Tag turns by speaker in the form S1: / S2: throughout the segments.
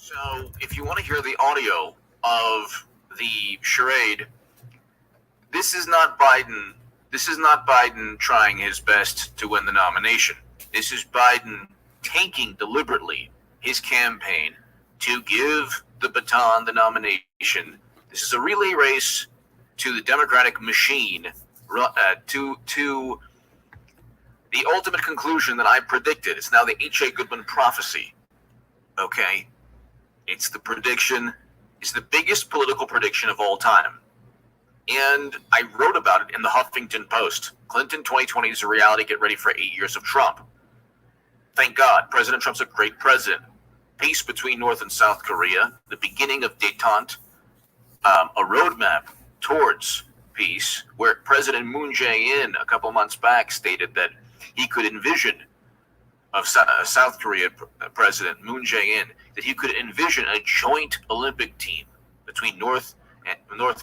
S1: So, if you want to hear the audio of the charade, this is not Biden. This is not Biden trying his best to win the nomination. This is Biden tanking deliberately his campaign to give the baton the nomination. This is a relay race to the Democratic machine, to the ultimate conclusion that I predicted. It's now the H.A. Goodman prophecy. Okay? It's the prediction. It's the biggest political prediction of all time. And I wrote about it in the Huffington Post. Clinton 2020 is a reality. Get ready for 8 years of Trump. Thank God, President Trump's a great president. Peace between North and South Korea, the beginning of détente, a roadmap towards peace, where President Moon Jae-in a couple months back stated that he could envision of South Korea President Moon Jae-in, that he could envision a joint Olympic team between North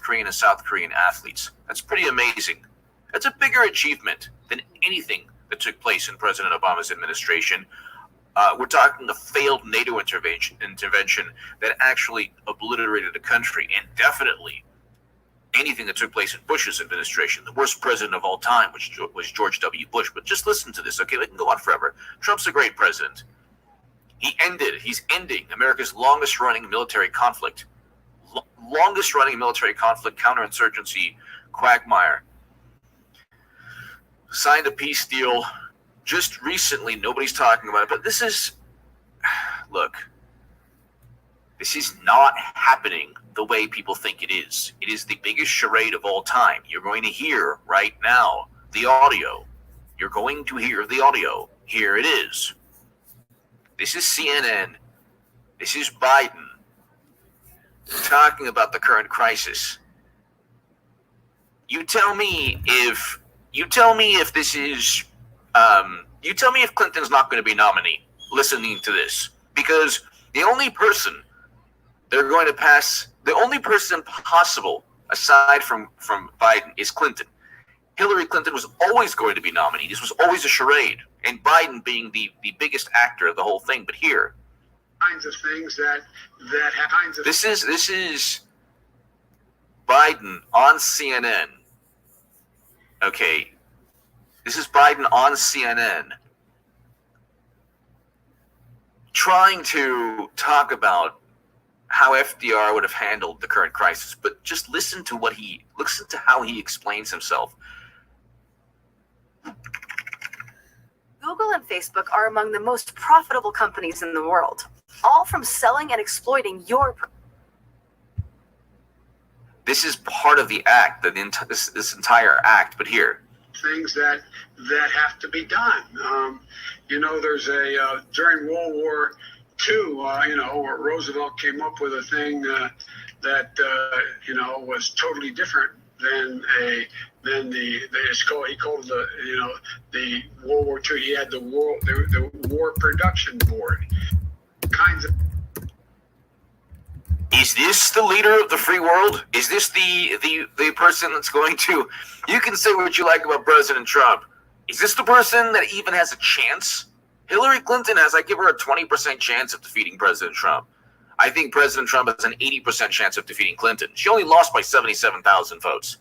S1: Korean and South Korean athletes. That's pretty amazing. That's a bigger achievement than anything that took place in President Obama's administration. We're talking a failed NATO intervention that actually obliterated a country, and definitely anything that took place in Bush's administration, the worst president of all time, which was George W. Bush. But just listen to this, okay? They can go on forever. Trump's a great president. He's ending America's longest-running military conflict. Longest-running military conflict, counterinsurgency quagmire. Signed a peace deal just recently. Nobody's talking about it, but this is not happening the way people think it is. It is the biggest charade of all time. You're going to hear right now the audio. You're going to hear the audio. Here it is. This is CNN. This is Biden talking about the current crisis. You tell me if this is you tell me if Clinton's not going to be nominee listening to this, because the only person they're going to pass, the only person possible aside from Biden is Clinton. Hillary Clinton was always going to be nominee. This was always a charade, and Biden being the biggest actor of the whole thing. But here,
S2: kinds of things that
S1: this is Biden on CNN. Okay, this is Biden on CNN trying to talk about how FDR would have handled the current crisis, but just listen to how he explains himself.
S3: Google and Facebook are among the most profitable companies in the world, all from selling and exploiting your.
S1: This is part of the act, this entire act. But here,
S2: things that have to be done. There's during World War II, where Roosevelt came up with a thing that was totally different than he called the World War II. He had the War Production Board, kinds of.
S1: Is this the leader of the free world? Is this the person that's going to? You can say what you like about President Trump. Is this the person that even has a chance? Hillary Clinton I give her a 20% chance of defeating President Trump. I think President Trump has an 80% chance of defeating Clinton. She only lost by 77,000 votes.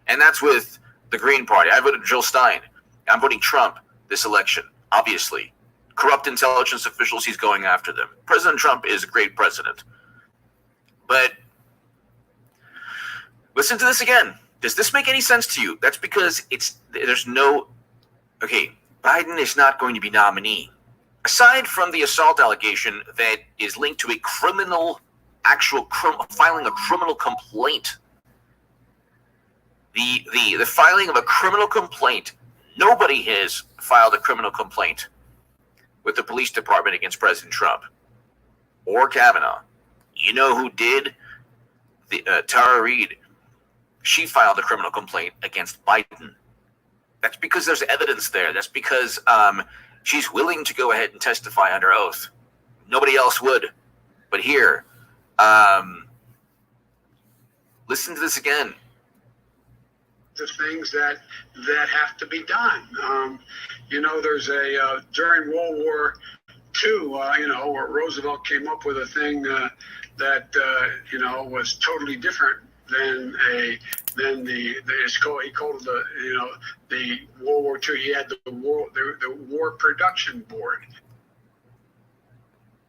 S1: And that's with the Green Party. I voted Jill Stein. I'm voting Trump this election, obviously. Corrupt intelligence officials, he's going after them. President Trump is a great president. But listen to this again. Does this make any sense to you? That's because Biden is not going to be nominee. Aside from the assault allegation that is linked to a filing a criminal complaint. The filing of a criminal complaint. Nobody has filed a criminal complaint with the police department against President Trump or Kavanaugh. You know who did? Tara Reid. She filed a criminal complaint against Biden. That's because there's evidence there. That's because she's willing to go ahead and testify under oath. Nobody else would. But here, listen to this again.
S2: The things that have to be done. There's during World War II, where Roosevelt came up with a thing that was totally different than the he called it the World War II. He had the War Production Board.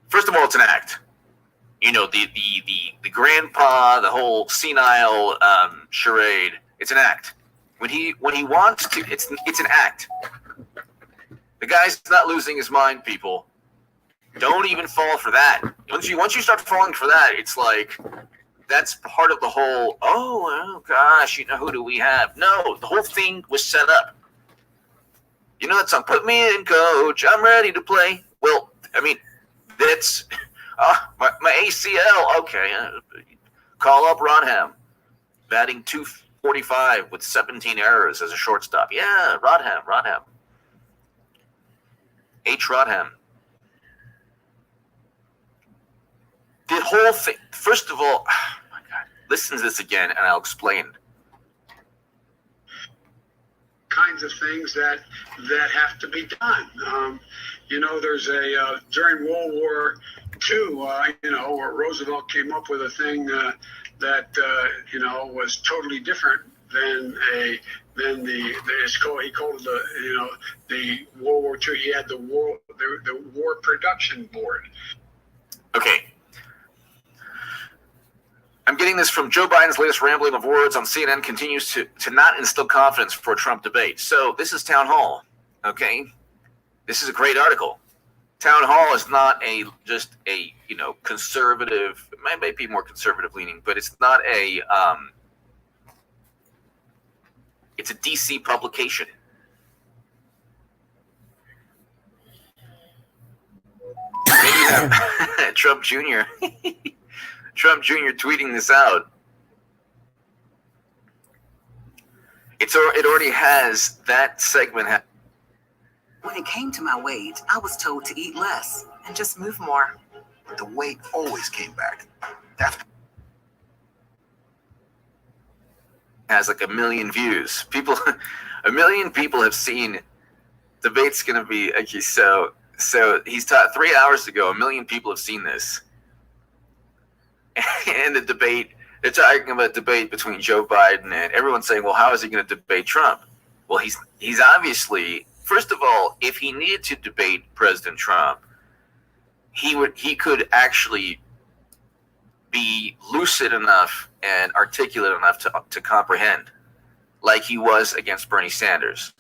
S1: First of all, it's an act. The grandpa, the whole senile charade. It's an act. When he wants to, it's an act. The guy's not losing his mind, people. Don't even fall for that. Once you start falling for that, it's like that's part of the whole. Oh gosh, who do we have? No, the whole thing was set up. You know that song? Put me in, coach. I'm ready to play. Well, I mean, that's my ACL. Okay, call up Rodham, batting .245 with 17 errors as a shortstop. Yeah, Rodham. H. Rodham. The whole thing, first of all, oh my God, listen to this again and I'll explain.
S2: Kinds of things that have to be done. There's during World War II, where Roosevelt came up with a thing that was totally different than he called it the World War II. He had the War Production Board.
S1: Okay. I'm getting this from Joe Biden's latest rambling of words on CNN continues to not instill confidence for a Trump debate. So this is Town Hall, okay? This is a great article. Town Hall is not just a conservative, it might be more conservative leaning, but it's not it's a DC publication. Maybe have Trump Jr. Trump Jr. tweeting this out. It already has that segment.
S4: When it came to my weight, I was told to eat less and just move more.
S5: But the weight always came back. That's
S1: has like 1 million views. People, 1 million people have seen. Debate's gonna be okay. So he's taught 3 hours ago. 1 million people have seen this. And the debate, they're talking about a debate between Joe Biden and everyone's saying, well, how is he going to debate Trump? Well, he's obviously, first of all, if he needed to debate President Trump, he could actually be lucid enough and articulate enough to comprehend, like he was against Bernie Sanders.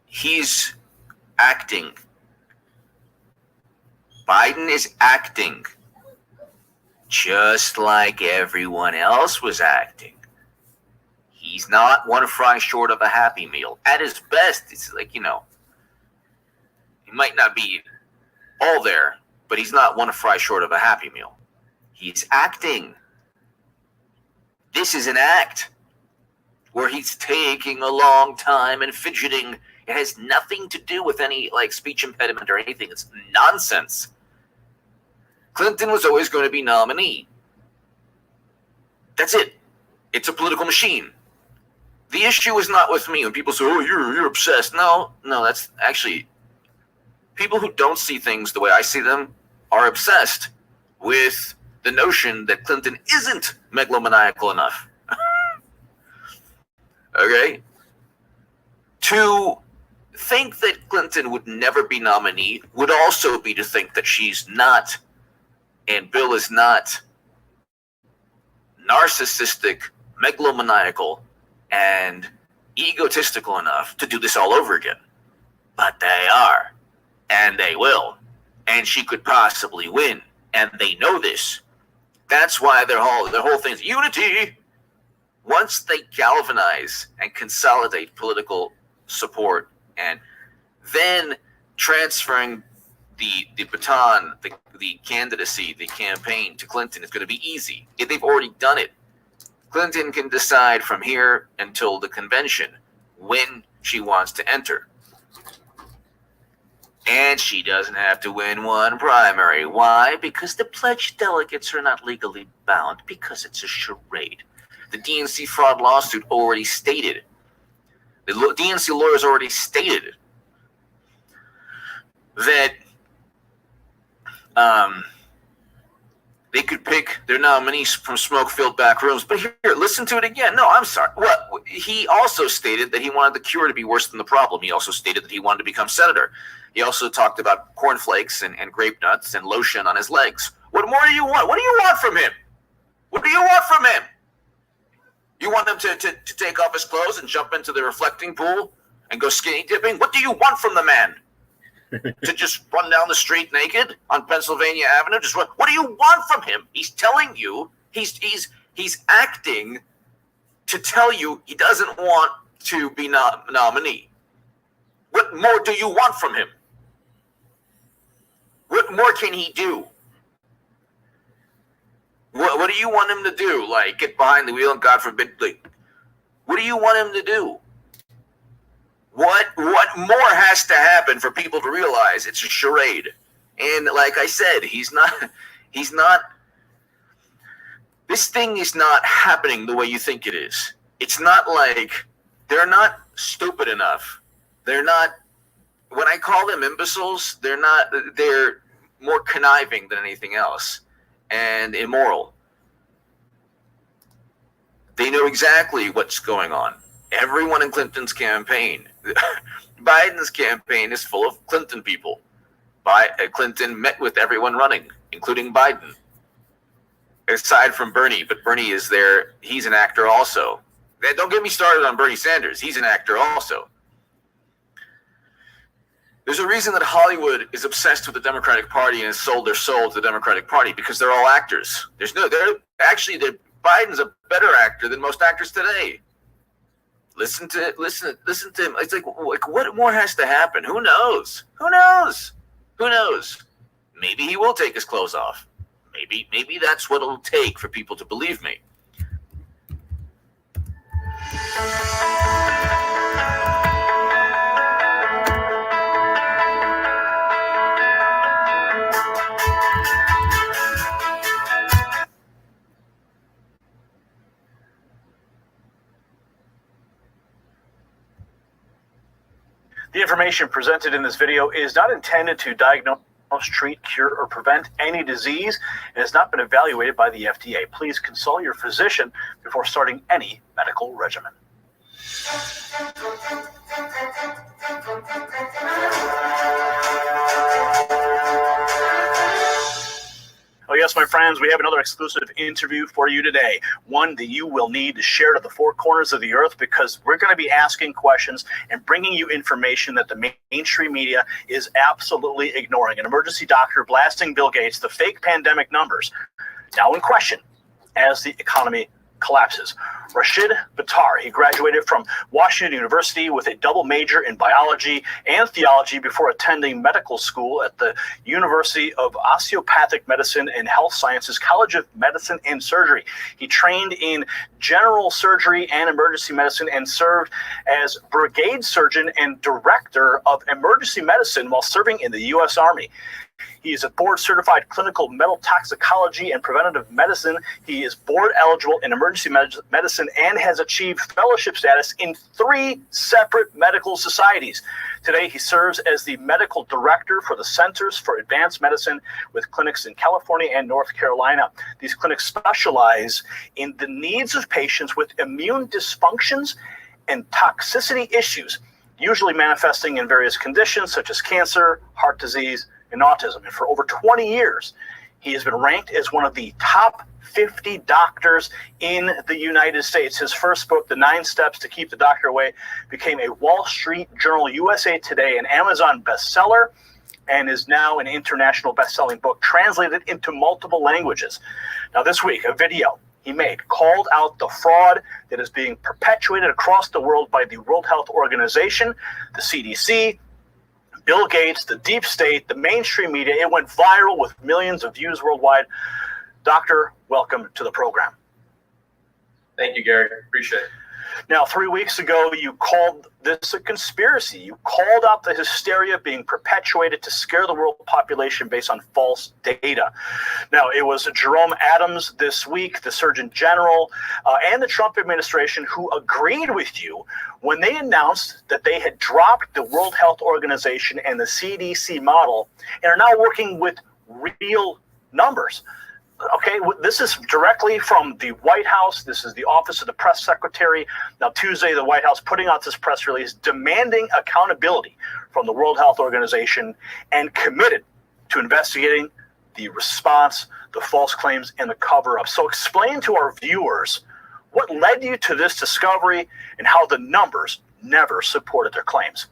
S1: He's acting. Biden is acting just like everyone else was acting. He's not one fry short of a Happy Meal. At his best, it's like, he might not be all there, but he's not one fry short of a Happy Meal. He's acting. This is an act where he's taking a long time and fidgeting. It has nothing to do with any speech impediment or anything. It's nonsense. Clinton was always going to be nominee. That's it. It's a political machine. The issue is not with me when people say, oh, you're obsessed. No, that's actually people who don't see things the way I see them are obsessed with the notion that Clinton isn't megalomaniacal enough. Okay? To think that Clinton would never be nominee would also be to think that she's not, and Bill is not, narcissistic, megalomaniacal, and egotistical enough to do this all over again. But they are, and they will, and she could possibly win, and they know this. That's why their whole thing's unity. Once they galvanize and consolidate political support, and then transferring the baton, the candidacy, the campaign to Clinton is going to be easy. They've already done it. Clinton can decide from here until the convention when she wants to enter. And she doesn't have to win one primary. Why? Because the pledged delegates are not legally bound, because it's a charade. The DNC fraud lawsuit already stated. The DNC lawyers already stated that They could pick their nominees from smoke-filled back rooms. But here, listen to it again. No, I'm sorry. What? He also stated that he wanted the cure to be worse than the problem. He also stated that he wanted to become senator. He also talked about cornflakes and grape nuts and lotion on his legs. What more do you want? What do you want from him? What do you want from him? You want him to take off his clothes and jump into the reflecting pool and go skinny dipping? What do you want from the man? To just run down the street naked on Pennsylvania Avenue? Just run. What do you want from him? He's telling you, he's acting to tell you he doesn't want to be nominee. What more do you want from him? What more can he do? What do you want him to do? Like, get behind the wheel and, God forbid, like, what do you want him to do? What more has to happen for people to realize it's a charade? And like I said, he's not, this thing is not happening the way you think it is. It's not like, they're not stupid enough. They're not, when I call them imbeciles, they're more conniving than anything else and immoral. They know exactly what's going on. Everyone in Clinton's campaign, Biden's campaign is full of Clinton people. Clinton met with everyone running, including Biden. Aside from Bernie, but Bernie is there. He's an actor also. Don't get me started on Bernie Sanders. He's an actor also. There's a reason that Hollywood is obsessed with the Democratic Party and has sold their soul to the Democratic Party, because they're all actors. Biden's a better actor than most actors today. Listen to him. It's like, what more has to happen? Who knows? Maybe he will take his clothes off. Maybe that's what it'll take for people to believe me.
S6: The information presented in this video is not intended to diagnose, treat, cure, or prevent any disease and has not been evaluated by the FDA. Please consult your physician before starting any medical regimen. Oh yes, my friends, we have another exclusive interview for you today. One that you will need to share to the four corners of the earth, because we're going to be asking questions and bringing you information that the mainstream media is absolutely ignoring. An emergency doctor blasting Bill Gates, the fake pandemic numbers, now in question as the economy collapses. Rashid Buttar, he graduated from Washington University with a double major in biology and theology before attending medical school at the University of Osteopathic Medicine and Health Sciences College of Medicine and Surgery. He trained in general surgery and emergency medicine and served as brigade surgeon and director of emergency medicine while serving in the U.S. Army. He is a board-certified clinical mental toxicology and preventative medicine. He is board-eligible in emergency medicine and has achieved fellowship status in 3 separate medical societies. Today, he serves as the medical director for the Centers for Advanced Medicine with clinics in California and North Carolina. These clinics specialize in the needs of patients with immune dysfunctions and toxicity issues, usually manifesting in various conditions such as cancer, heart disease, and autism. And for over 20 years, he has been ranked as one of the top 50 doctors in the United States. His first book, The 9 Steps to Keep the Doctor Away, became a Wall Street Journal, USA Today, and Amazon bestseller, and is now an international best-selling book translated into multiple languages. Now this week, a video he made called out the fraud that is being perpetuated across the world by the World Health Organization, the CDC, Bill Gates, the deep state, the mainstream media. It went viral with millions of views worldwide. Doctor, welcome to the program.
S7: Thank you, Gary. Appreciate it.
S6: Now, 3 weeks ago, you called this a conspiracy. You called out the hysteria being perpetuated to scare the world population based on false data. Now, it was Jerome Adams this week, the Surgeon General, and the Trump administration who agreed with you when they announced that they had dropped the World Health Organization and the CDC model and are now working with real numbers. Okay, this is directly from the White House. This is the Office of the Press Secretary. Now, Tuesday, the White House putting out this press release demanding accountability from the World Health Organization and committed to investigating the response, the false claims, and the cover-up. So explain to our viewers what led you to this discovery and how the numbers never supported their claims.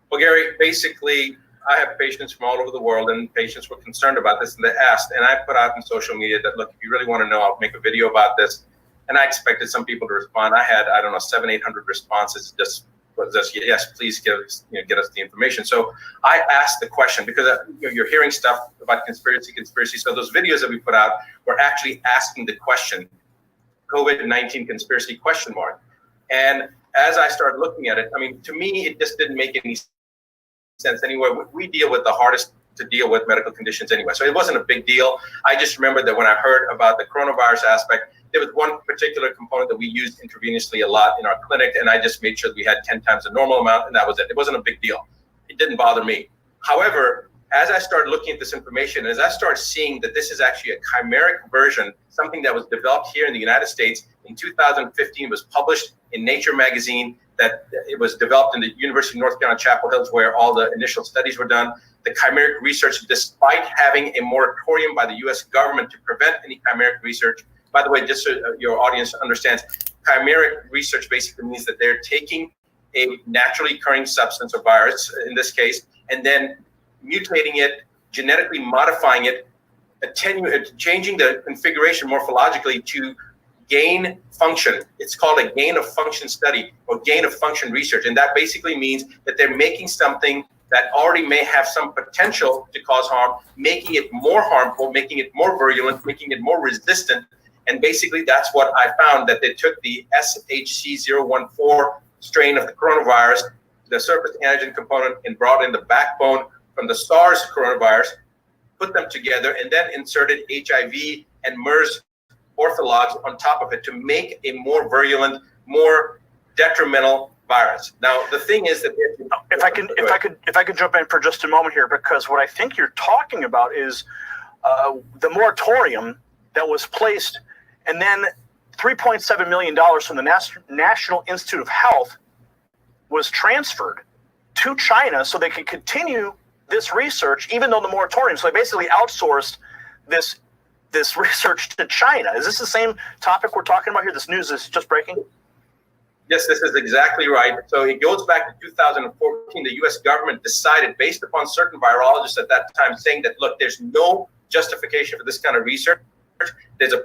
S7: Well, Gary, basically, I have patients from all over the world, and patients were concerned about this, and they asked, and I put out in social media that, look, if you really want to know, I'll make a video about this. And I expected some people to respond. I had, 700-800 responses, just yes, please get us the information. So I asked the question, because you're hearing stuff about conspiracy. So those videos that we put out were actually asking the question, COVID-19 conspiracy ? And as I started looking at it, to me, it just didn't make any sense anyway. We deal with the hardest to deal with medical conditions anyway. So it wasn't a big deal. I just remember that when I heard about the coronavirus aspect, there was one particular component that we used intravenously a lot in our clinic, and I just made sure that we had 10 times the normal amount, and that was it. It wasn't a big deal. It didn't bother me. However, as I started looking at this information, as I started seeing that this is actually a chimeric version, something that was developed here in the United States in 2015, was published in Nature magazine, that it was developed in the University of North Carolina, Chapel Hill, where all the initial studies were done. The chimeric research, despite having a moratorium by the US government to prevent any chimeric research, by the way, just so your audience understands, chimeric research basically means that they're taking a naturally occurring substance or virus, in this case, and then mutating it, genetically modifying it, changing the configuration morphologically to gain function. It's called a gain of function study or gain of function research. And that basically means that they're making something that already may have some potential to cause harm, making it more harmful, making it more virulent, making it more resistant. And basically that's what I found, that they took the SHC014 strain of the coronavirus, the surface antigen component, and brought in the backbone from the SARS coronavirus, put them together, and then inserted HIV and MERS orthologs on top of it to make a more virulent, more detrimental virus. Now, the thing is that
S6: if I could jump in for just a moment here, because what I think you're talking about is the moratorium that was placed, and then $3.7 million from the National Institute of Health was transferred to China so they could continue this research, even though the moratorium. So they basically outsourced this research to China. Is this the same topic we're talking about here? This news is just breaking?
S7: Yes, this is exactly right. So it goes back to 2014. The U.S. government decided, based upon certain virologists at that time, saying that, look, there's no justification for this kind of research. There's a